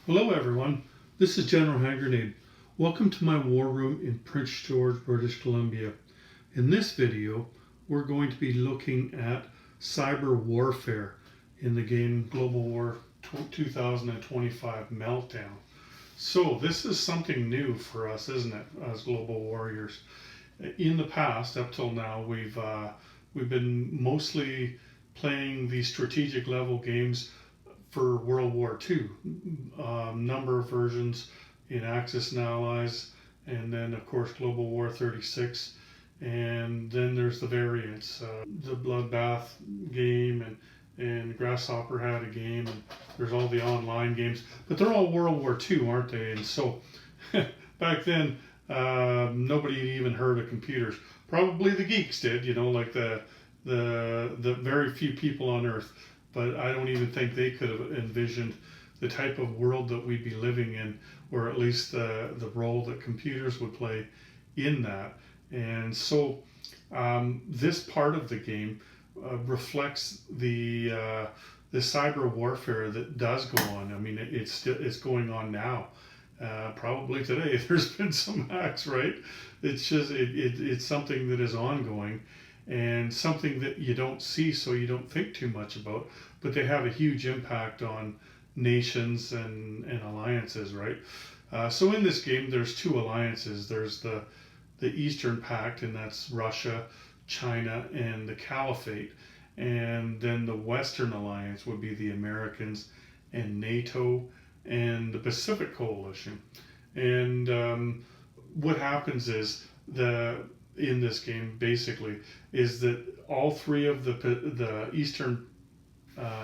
Hello everyone, this is General Hand Grenade. Welcome to my war room in Prince George, British Columbia. In this video, we're going to be looking at cyber warfare in the game Global War 2025 Meltdown. So this is something new for us, isn't it, as global warriors? In the past, up till now, we've been mostly playing the strategic level games for World War II. Number of versions in Axis and Allies, and then of course Global War 36, and then there's the variants. The Bloodbath game and Grasshopper had a game, and there's all the online games, but they're all World War II, aren't they? And so back then, nobody even heard of computers. Probably the geeks did, like the very few people on Earth. But I don't even think they could have envisioned the type of world that we'd be living in, or at least the role that computers would play in that. And so this part of the game reflects the cyber warfare that does go on. I mean, it's going on now. Probably today there's been some hacks, right? It's just it's something that is ongoing, and something that you don't see, so you don't think too much about, but they have a huge impact on nations and alliances, right? So in this game, there's two alliances. There's the Eastern Pact, and that's Russia, China, and the Caliphate. And then the Western Alliance would be the Americans and NATO and the Pacific Coalition. And what happens is in this game basically is that all three of the Eastern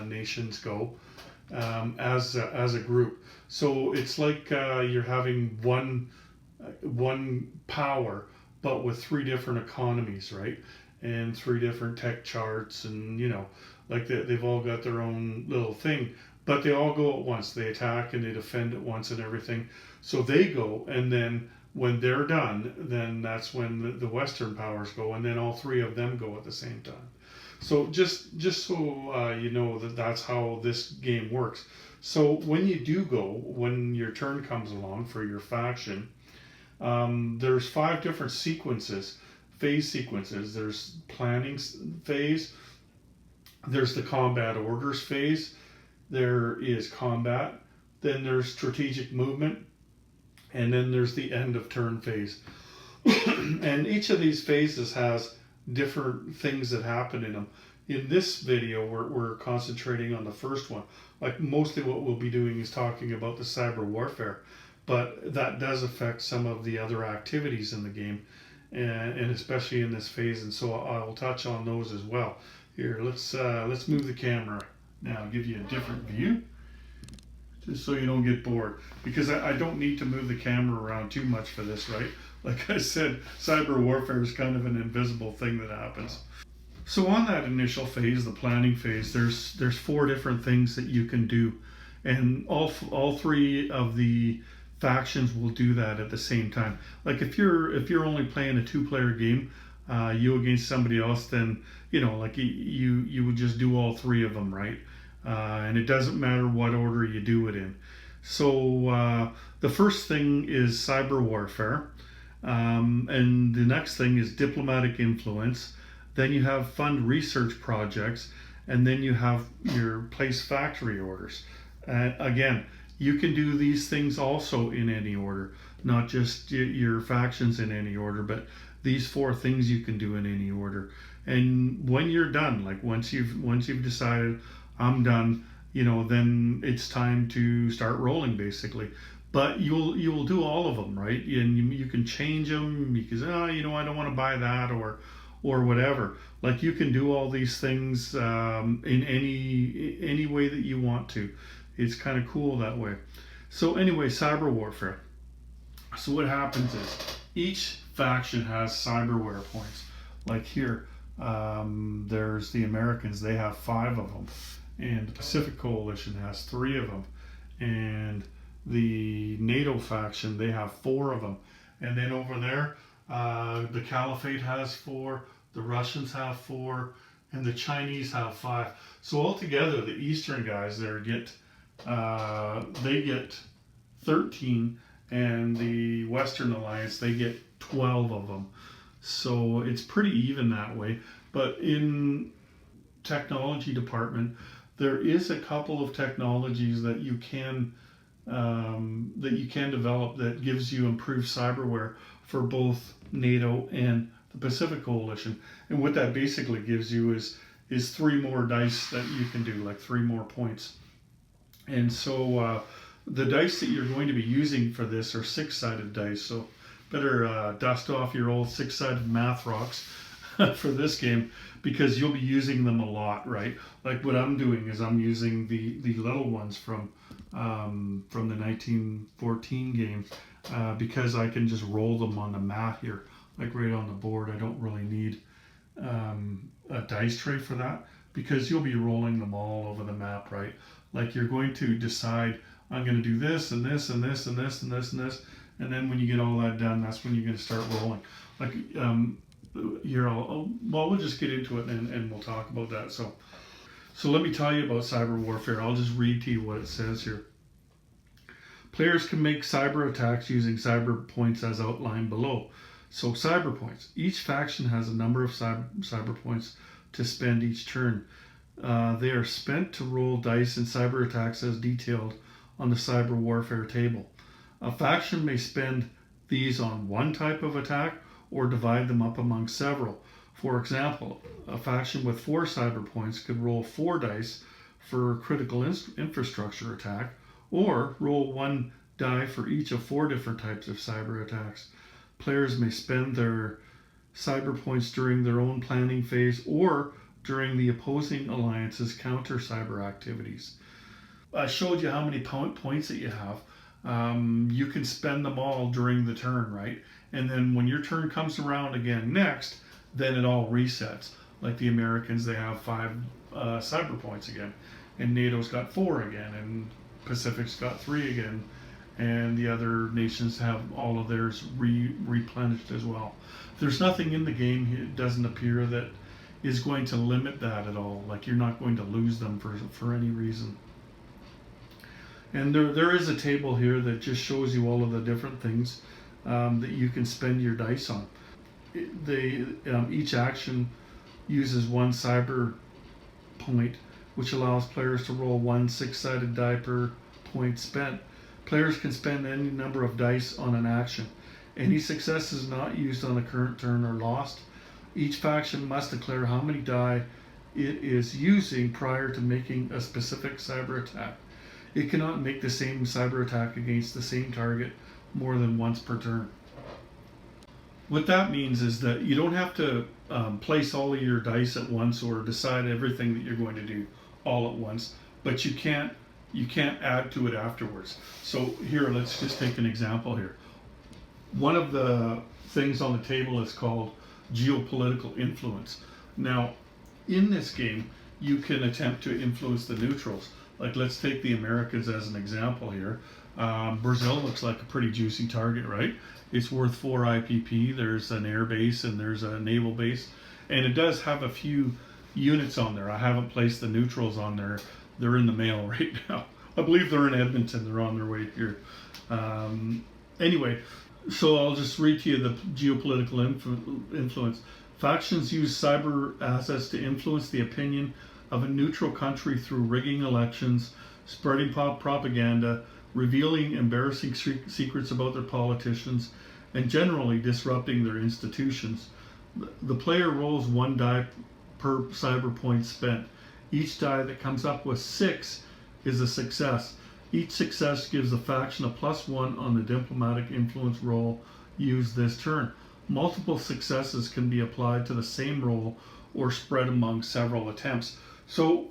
nations go as a group. So it's like you're having one power, but with three different economies, right? And three different tech charts, and like they've all got their own little thing, but they all go at once. They attack and they defend at once and everything. So they go, and then when they're done, then that's when the Western powers go, and then all three of them go at the same time. So just so you know that's how this game works. So when you do go, when your turn comes along for your faction, there's 5 different phase sequences. There's planning phase, there's the combat orders phase, there is combat, then there's strategic movement, and then there's the end of turn phase. And each of these phases has different things that happen in them. In this video, we're concentrating on the first one. Like mostly what we'll be doing is talking about the cyber warfare, but that does affect some of the other activities in the game, and especially in this phase. And so I'll touch on those as well. Here, let's move the camera now, give you a different view, just so you don't get bored, because I don't need to move the camera around too much for this, right? Like I said, cyber warfare is kind of an invisible thing that happens. So on that initial phase, the planning phase, there's 4 different things that you can do, and all 3 of the factions will do that at the same time. Like if you're only playing a 2-player game, you against somebody else, then like you would just do all 3 of them, right? And it doesn't matter what order you do it in. So the first thing is cyber warfare, and the next thing is diplomatic influence. Then you have fund research projects, and then you have your place factory orders. Again, you can do these things also in any order, not just your factions in any order, but these 4 things you can do in any order. And when you're done, like once you've decided I'm done, then it's time to start rolling basically. But you'll do all of them, right? And you can change them because I don't want to buy that or whatever. Like you can do all these things in any way that you want to. It's kind of cool that way. So anyway, cyber warfare. So what happens is each faction has cyberware points. Like here, there's the Americans. They have 5 of them, and the Pacific Coalition has 3 of them, and the NATO faction, they have 4 of them. And then over there, the Caliphate has 4, the Russians have 4, and the Chinese have 5. So altogether, the Eastern guys there get they get 13, and the Western Alliance, they get 12 of them. So it's pretty even that way. But in technology department, there is a couple of technologies that you can develop that gives you improved cyberware for both NATO and the Pacific Coalition. And what that basically gives you is 3 more dice that you can do, like 3 more points. And so the dice that you're going to be using for this are 6-sided dice. So better dust off your old 6-sided math rocks for this game, because you'll be using them a lot, right? Like what I'm doing is I'm using the little ones from the 1914 game, because I can just roll them on the mat here, like right on the board. I don't really need a dice tray for that, because you'll be rolling them all over the map, right? Like you're going to decide, I'm going to do this and this and this and this and this and this, and then when you get all that done, that's when you're going to start rolling. Like here, well, we'll just get into it and we'll talk about that. So let me tell you about cyber warfare. I'll just read to you what it says here. Players can make cyber attacks using cyber points as outlined below. So cyber points. Each faction has a number of cyber points to spend each turn. They are spent to roll dice in cyber attacks as detailed on the cyber warfare table. A faction may spend these on one type of attack or divide them up among several. For example, a faction with 4 cyber points could roll 4 dice for a critical infrastructure attack, or roll 1 die for each of 4 different types of cyber attacks. Players may spend their cyber points during their own planning phase or during the opposing alliance's counter cyber activities. I showed you how many points that you have. You can spend them all during the turn, right? And then when your turn comes around again next, then it all resets. Like the Americans, they have 5 cyber points again, and NATO's got 4 again, and Pacific's got 3 again, and the other nations have all of theirs replenished as well. There's nothing in the game, it doesn't appear, that is going to limit that at all. Like you're not going to lose them for any reason. And there is a table here that just shows you all of the different things that you can spend your dice on. Each action uses 1 cyber point, which allows players to roll 1 6-sided die per point spent. Players can spend any number of dice on an action. Any successes not used on the current turn are lost. Each faction must declare how many die it is using prior to making a specific cyber attack. It cannot make the same cyber attack against the same target more than once per turn. What that means is that you don't have to place all of your dice at once or decide everything that you're going to do all at once, but you can't add to it afterwards. So here, let's just take an example here. One of the things on the table is called geopolitical influence. Now, in this game, you can attempt to influence the neutrals. Like, let's take the Americans as an example here. Brazil looks like a pretty juicy target, right? It's worth 4 IPP. There's an air base and there's a naval base, and it does have a few units on there. I haven't placed the neutrals on there. They're in the mail right now. I believe they're in Edmonton. They're on their way here. Anyway, so I'll just read to you the geopolitical influence. Factions use cyber assets to influence the opinion of a neutral country through rigging elections, spreading propaganda, revealing embarrassing secrets about their politicians, and generally disrupting their institutions. The player rolls 1 die per cyber point spent. Each die that comes up with 6 is a success. Each success gives the faction a +1 on the diplomatic influence roll used this turn. Multiple successes can be applied to the same roll or spread among several attempts. So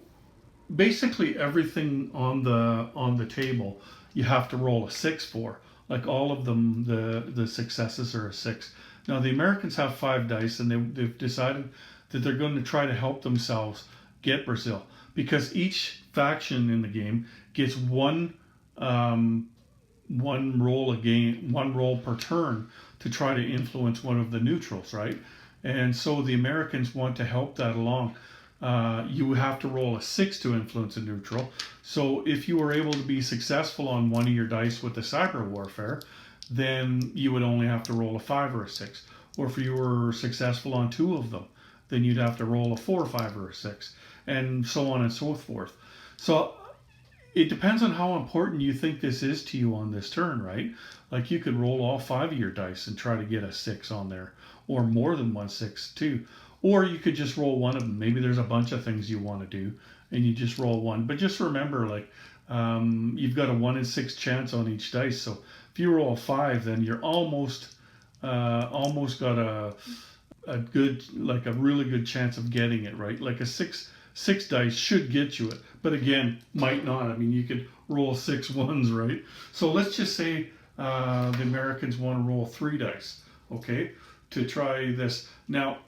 basically everything on the table you have to roll a 6 for. Like all of them, the successes are a 6. Now the Americans have 5 dice, and they've decided that they're going to try to help themselves get Brazil, because each faction in the game gets one roll per turn to try to influence one of the neutrals, right? And so the Americans want to help that along. you have to roll a 6 to influence a neutral. So if you were able to be successful on one of your dice with the cyber warfare, then you would only have to roll a 5 or a 6. Or if you were successful on 2 of them, then you'd have to roll a 4, 5, or a 6, and so on and so forth. So it depends on how important you think this is to you on this turn, right? Like you could roll all 5 of your dice and try to get a 6 on there, or more than one 6 too. Or you could just roll one of them. Maybe there's a bunch of things you want to do, and you just roll one. But just remember, like, you've got a 1 in 6 chance on each dice. So if you roll a 5, then you're almost got a good, like a really good chance of getting it, right? Like a six dice should get you it, but again, might not. I mean, you could roll 6 ones, right? So let's just say the Americans want to roll 3 dice, okay, to try this. Now,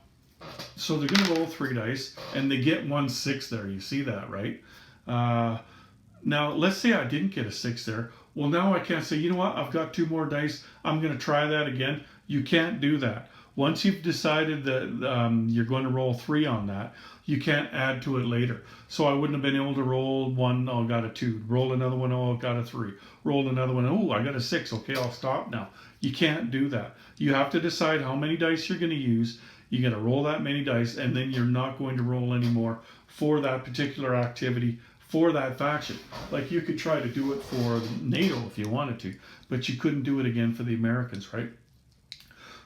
so they're going to roll 3 dice, and they get 1 6 there. You see that, right? Now, let's say I didn't get a 6 there. Well, now I can't say, you know what, I've got 2 more dice, I'm going to try that again. You can't do that. Once you've decided that you're going to roll 3 on that, you can't add to it later. So I wouldn't have been able to roll 1, oh, got a 2. Roll another one, oh, got a 3. Roll another one, oh, I got a 6. Okay, I'll stop now. You can't do that. You have to decide how many dice you're going to use. You're going to roll that many dice, and then you're not going to roll anymore for that particular activity, for that faction. Like you could try to do it for NATO if you wanted to, but you couldn't do it again for the Americans, right?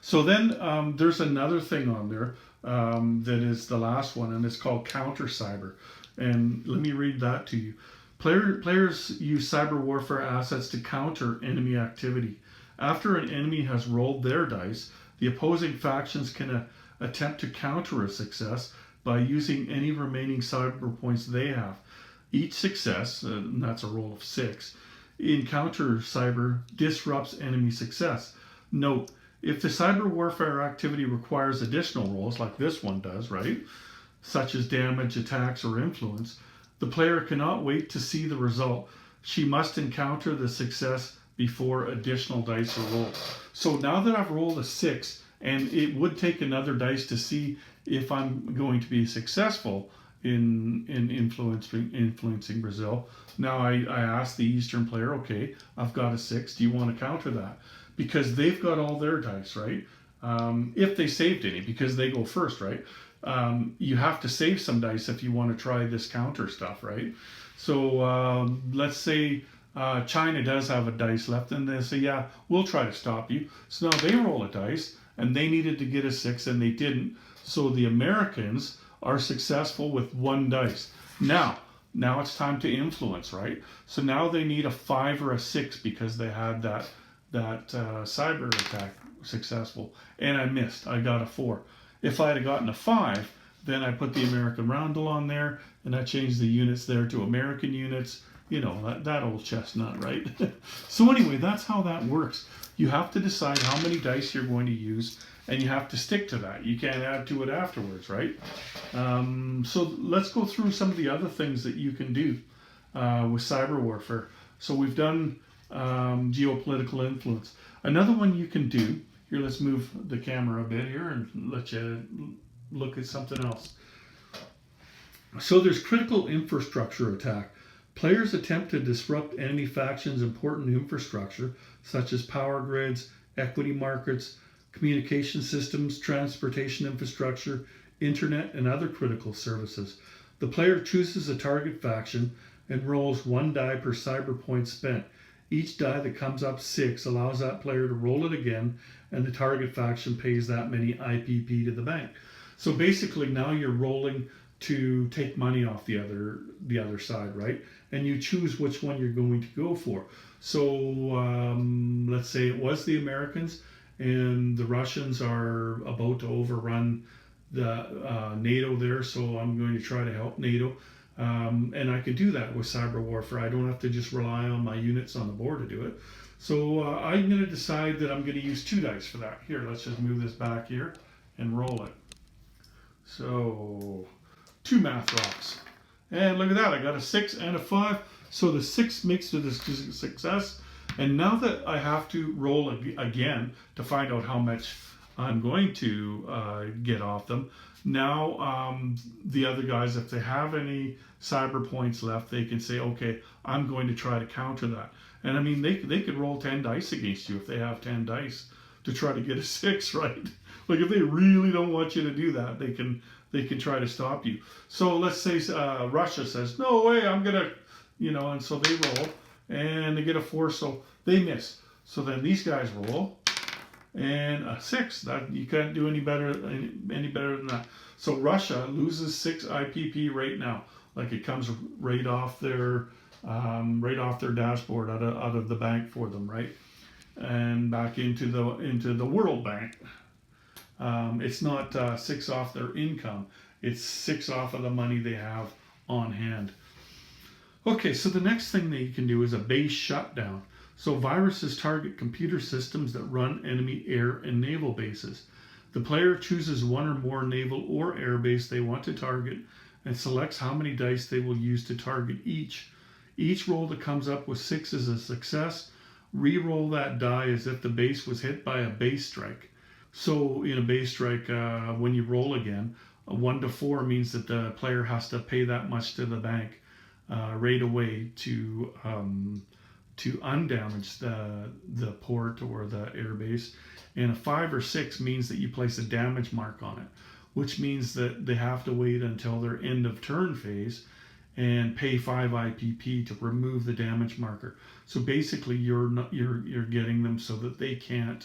So then there's another thing on there that is the last one, and it's called counter cyber. And let me read that to you. Players use cyber warfare assets to counter enemy activity. After an enemy has rolled their dice, the opposing factions can attempt to counter a success by using any remaining cyber points they have. Each success, and that's a roll of 6, in counter cyber disrupts enemy success. Note, if the cyber warfare activity requires additional rolls, like this one does, right, such as damage, attacks, or influence, the player cannot wait to see the result. She must encounter the success before additional dice are rolled. So now that I've rolled a 6, and it would take another dice to see if I'm going to be successful in influencing Brazil. Now I asked the Eastern player, okay, I've got a 6, do you want to counter that? Because they've got all their dice, right? If they saved any, because they go first, right? You have to save some dice if you want to try this counter stuff, right? So let's say China does have a dice left, and they say, yeah, we'll try to stop you. So now they roll a dice, and they needed to get a 6, and they didn't. So the Americans are successful with 1 dice. Now it's time to influence, right? So now they need a 5 or a 6 because they had that cyber attack successful, and I missed. I got a 4. If I had gotten a 5, then I put the American roundel on there, and I changed the units there to American units. You know, that old chestnut, right? So anyway, that's how that works. You have to decide how many dice you're going to use, and you have to stick to that. You can't add to it afterwards, right? So let's go through some of the other things that you can do with cyber warfare. So we've done geopolitical influence. Another one you can do, here, let's move the camera a bit here and let you look at something else. So there's critical infrastructure attack. Players attempt to disrupt enemy factions' important infrastructure, such as power grids, equity markets, communication systems, transportation infrastructure, internet, and other critical services. The player chooses a target faction and rolls 1 die per cyber point spent. Each die that comes up 6 allows that player to roll it again, and the target faction pays that many IPP to the bank. So basically now you're rolling to take money off the other side, right? And you choose which one you're going to go for. So let's say it was the Americans, and the Russians are about to overrun the NATO there, so I'm going to try to help NATO. And I could do that with cyber warfare. I don't have to just rely on my units on the board to do it. So I'm going to decide that I'm going to use 2 dice for that. Here, let's just move this back here and roll it. So 2 math rocks. And look at that, I got a 6 and a 5. So the 6 makes it a success. And now that I have to roll again to find out how much I'm going to get off them, Now, the other guys, if they have any cyber points left, they can say, okay, I'm going to try to counter that. And I mean, they could roll 10 dice against you if they have 10 dice to try to get a 6, right? Like if they really don't want you to do that, they can try to stop you. So let's say Russia says, no way, I'm gonna, and so they roll and they get a 4, so they miss. So then these guys roll and a 6. That you can't do any better than that. So Russia loses 6 IPP right now. Like it comes right off their dashboard out of the bank for them, right? And back into the World Bank. It's not 6 off their income. It's 6 off of the money they have on hand. Okay, so the next thing that you can do is a base shutdown. So viruses target computer systems that run enemy air and naval bases. The player chooses one or more naval or air base they want to target and selects how many dice they will use to target each. Each roll that comes up with 6 is a success. Re-roll that die as if the base was hit by a base strike. So in a base strike, when you roll again, a 1 to 4 means that the player has to pay that much to the bank right away to undamage the port or the airbase. And a 5 or 6 means that you place a damage mark on it, which means that they have to wait until their end of turn phase and pay 5 IPP to remove the damage marker. So basically, you're getting them so that they can't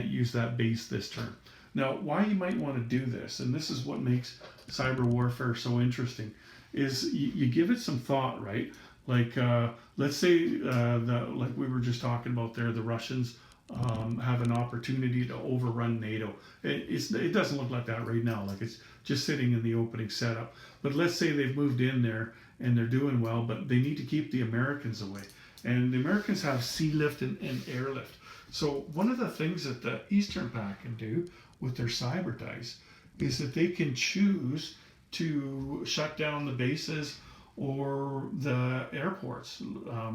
use that base this turn. Now, why you might want to do this, and this is what makes cyber warfare so interesting, is you give it some thought, right? Like let's say like we were just talking about there, the Russians have an opportunity to overrun NATO. It doesn't look like that right now. Like it's just sitting in the opening setup. But let's say they've moved in there and they're doing well, but they need to keep the Americans away. And the Americans have sea lift and airlift. So one of the things that the Eastern Pact can do with their cyber dice is that they can choose to shut down the bases or the airports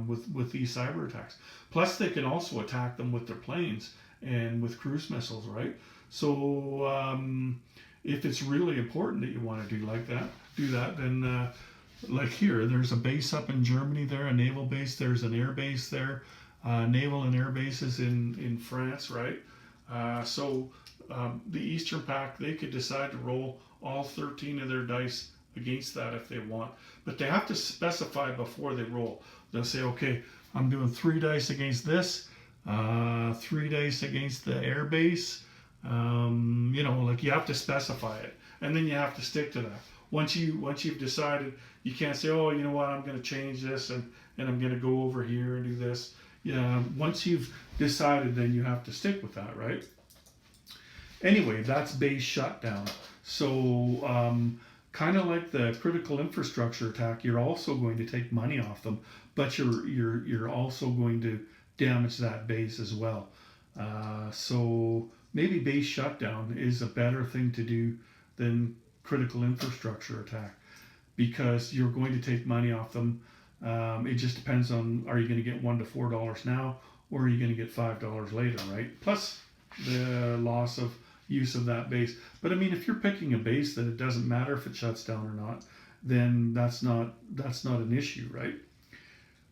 with these cyber attacks. Plus, they can also attack them with their planes and with cruise missiles, right? So if it's really important that you want to do that, then like here, there's a base up in Germany there, a naval base. There's an air base there, naval and air bases in France, right? So the Eastern Pact, they could decide to roll all 13 of their dice against that if they want, but they have to specify before they roll. They'll say, okay, I'm doing 3 dice against this, 3 dice against the air base. Like you have to specify it, and then you have to stick to that. Once you've decided, you can't say, oh, you know what, I'm going to change this and I'm going to go over here and do this. Yeah, once you've decided, then you have to stick with that, right? Anyway, that's base shutdown. So kind of like the critical infrastructure attack, you're also going to take money off them, but you're also going to damage that base as well. So maybe base shutdown is a better thing to do than critical infrastructure attack, because you're going to take money off them. It just depends on, are you going to get $1 to $4 now, or are you going to get $5 later, right? Plus the loss of use of that base. But I mean, if you're picking a base that it doesn't matter if it shuts down or not, then that's not an issue, right?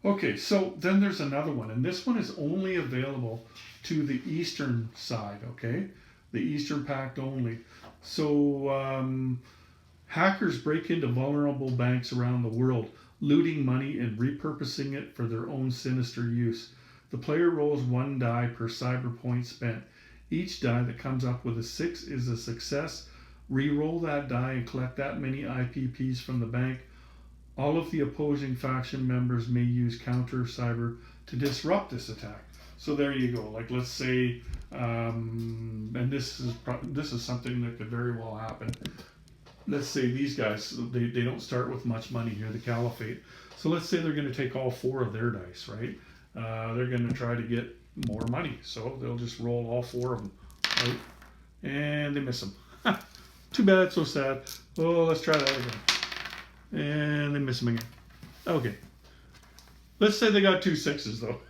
Okay, so then there's another one, and this one is only available to the eastern side, okay? The Eastern Pact only. So hackers break into vulnerable banks around the world, looting money and repurposing it for their own sinister use. The player rolls 1 die per cyber point spent. Each die that comes up with a 6 is a success. Re-roll that die and collect that many IPPs from the bank. All of the opposing faction members may use counter cyber to disrupt this attack. So there you go. Like, let's say, and this is something that could very well happen. Let's say these guys, they don't start with much money here, the Caliphate. So let's say they're going to take all 4 of their dice, right? They're going to try to get more money, so they'll just roll all 4 of them, right? And they miss them. Too bad, so sad. Oh, let's try that again. And they miss them again. Okay. Let's say they got 2 6s though.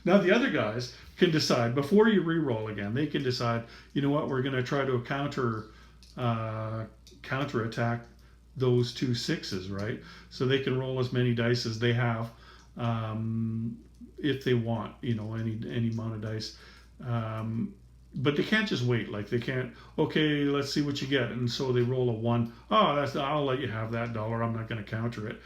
Now the other guys can decide before you re-roll again. They can decide, you know what, we're going to try to counterattack those 2 6s, right? So they can roll as many dice as they have, if they want, you know, any amount of dice. But they can't just wait. Like they can't, okay, let's see what you get. And so they roll a 1. Oh, I'll let you have that dollar. I'm not going to counter it.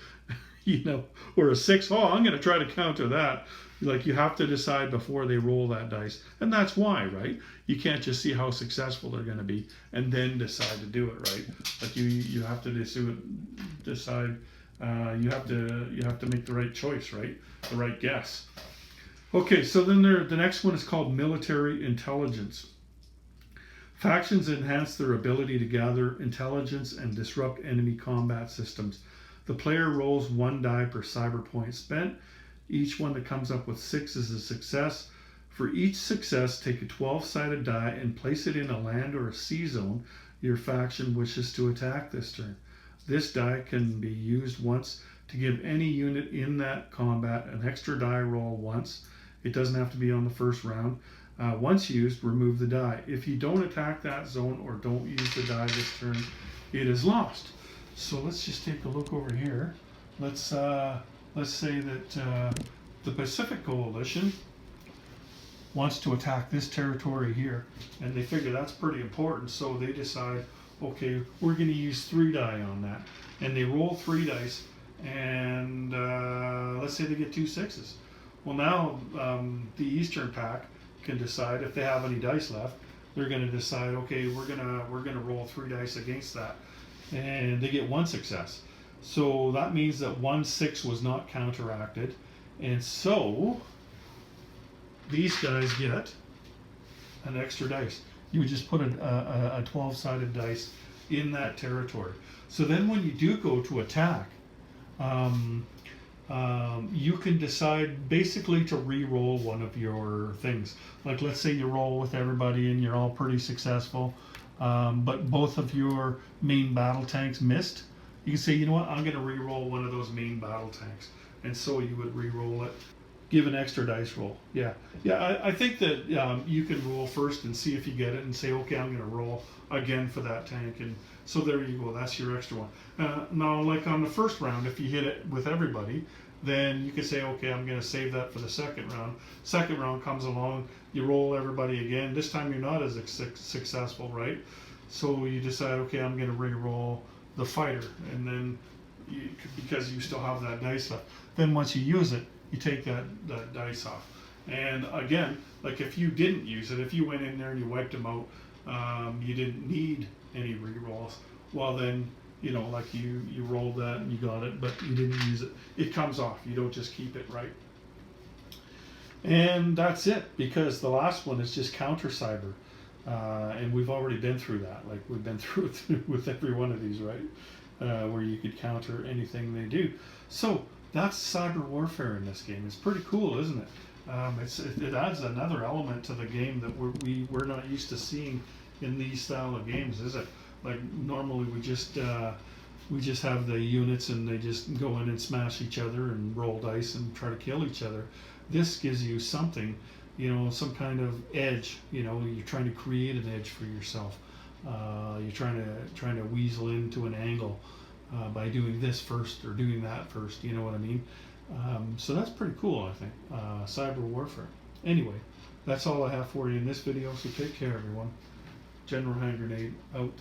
You know, or a 6. Oh, I'm going to try to counter that. Like you have to decide before they roll that dice. And that's why, right? You can't just see how successful they're going to be and then decide to do it, right? Like you have to decide. You have to make the right choice, right? The right guess. Okay, so then the next one is called military intelligence. Factions enhance their ability to gather intelligence and disrupt enemy combat systems. The player rolls 1 die per cyber point spent. Each one that comes up with 6 is a success. For each success, take a 12-sided die and place it in a land or a sea zone your faction wishes to attack this turn. This die can be used once to give any unit in that combat an extra die roll once. It doesn't have to be on the first round. Once used, remove the die. If you don't attack that zone or don't use the die this turn, it is lost. So let's just take a look over here. Let's say that the Pacific Coalition wants to attack this territory here, and they figure that's pretty important, so they decide, okay, we're going to use 3 die on that, and they roll 3 dice, and let's say they get 2 6s. Well, now the Eastern Pack can decide if they have any dice left. They're going to decide, okay, we're gonna roll 3 dice against that, and they get 1 success. So that means that 1 6 was not counteracted, and so these guys get an extra dice. You would just put a 12-sided dice in that territory. So then when you do go to attack, you can decide basically to re-roll one of your things. Like let's say you roll with everybody and you're all pretty successful, but both of your main battle tanks missed. You can say, you know what, I'm going to re-roll one of those main battle tanks. And so you would re-roll it. Give an extra dice roll. Yeah. I think that you can roll first and see if you get it and say, okay, I'm going to roll again for that tank. And so there you go. That's your extra one. Now, like on the first round, if you hit it with everybody, then you can say, okay, I'm going to save that for the second round. Second round comes along, you roll everybody again. This time you're not as successful, right? So you decide, okay, I'm going to re-roll the fighter, and then because you still have that dice left, then once you use it, you take that dice off. And again, like if you didn't use it, if you went in there and you wiped them out, you didn't need any re-rolls, well then, you know, like you rolled that and you got it, but you didn't use it, it comes off. You don't just keep it, right? And that's it, because the last one is just counter cyber. And we've already been through that. Like we've been through it with every one of these, right? Where you could counter anything they do. So that's cyber warfare in this game. It's pretty cool, isn't it? It adds another element to the game that we're not used to seeing in these style of games, is it? Like normally we just have the units and they just go in and smash each other and roll dice and try to kill each other. This gives you something, you know, some kind of edge. You know, you're trying to create an edge for yourself. You're trying to weasel into an angle by doing this first or doing that first. You know what I mean? So that's pretty cool, I think. Cyber warfare. Anyway, that's all I have for you in this video. So take care, everyone. General Hand Grenade out.